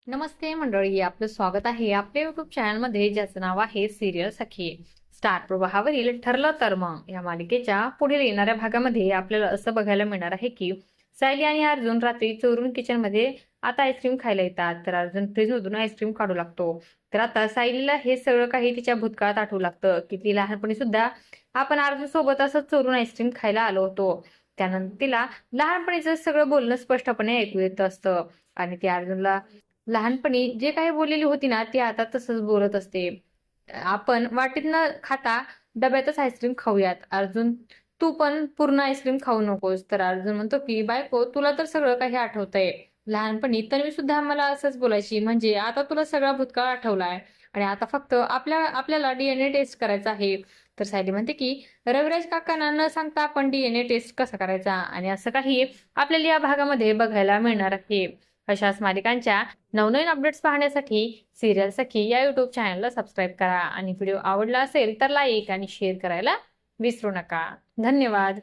नमस्ते मंडळी, आपलं स्वागत आहे आपल्या युट्यूब चॅनलमध्ये, ज्याचं नाव आहे सिरियल सखी. स्टार प्रवाहावरील ठरलं तर मग या मालिकेच्या पुढील येणाऱ्या भागामध्ये आपल्याला असं बघायला मिळणार आहे की सायली आणि अर्जुन रात्री चोरून किचन मध्ये आता आईस्क्रीम खायला येतात. तर अर्जुन फ्रीज मधून आईस्क्रीम काढू लागतो. तर आता सायलीला हे सगळं काही तिच्या भूतकाळात आठवू लागतं की ती लहानपणी सुद्धा आपण अर्जुन सोबत असं चोरून आईस्क्रीम खायला आलो होतो. त्यानंतर तिला लहानपणीचं सगळं बोलणं स्पष्टपणे ऐकू येत असतं आणि ती अर्जुनला लहानपणी जे काही बोललेली होती ना, ती आता तसंच बोलत असते. आपण वाटीत न खाता डब्यातच आईस्क्रीम खाऊयात. अर्जुन, तू पण पूर्ण आईस्क्रीम खाऊ नकोस. तर अर्जुन म्हणतो की बायको, तुला तर सगळं काही आठवतंय. लहानपणी तर मी सुद्धा मला असंच बोलायची, म्हणजे आता तुला सगळा भूतकाळ आठवलाय आणि आता फक्त आपल्याला डीएनए टेस्ट करायचा आहे. तर सायली म्हणते की रविराज काकांना न सांगता आपण डीएनए टेस्ट कसा करायचा, आणि असं काही आपल्याला या भागामध्ये बघायला मिळणार आहे. अशाच मालिकांच्या नवनवीन अपडेट्स पाहण्यासाठी सिरियल सखी या युट्यूब चॅनलला सबस्क्राईब करा आणि व्हिडिओ आवडला असेल तर लाईक आणि शेअर करायला विसरू नका. धन्यवाद.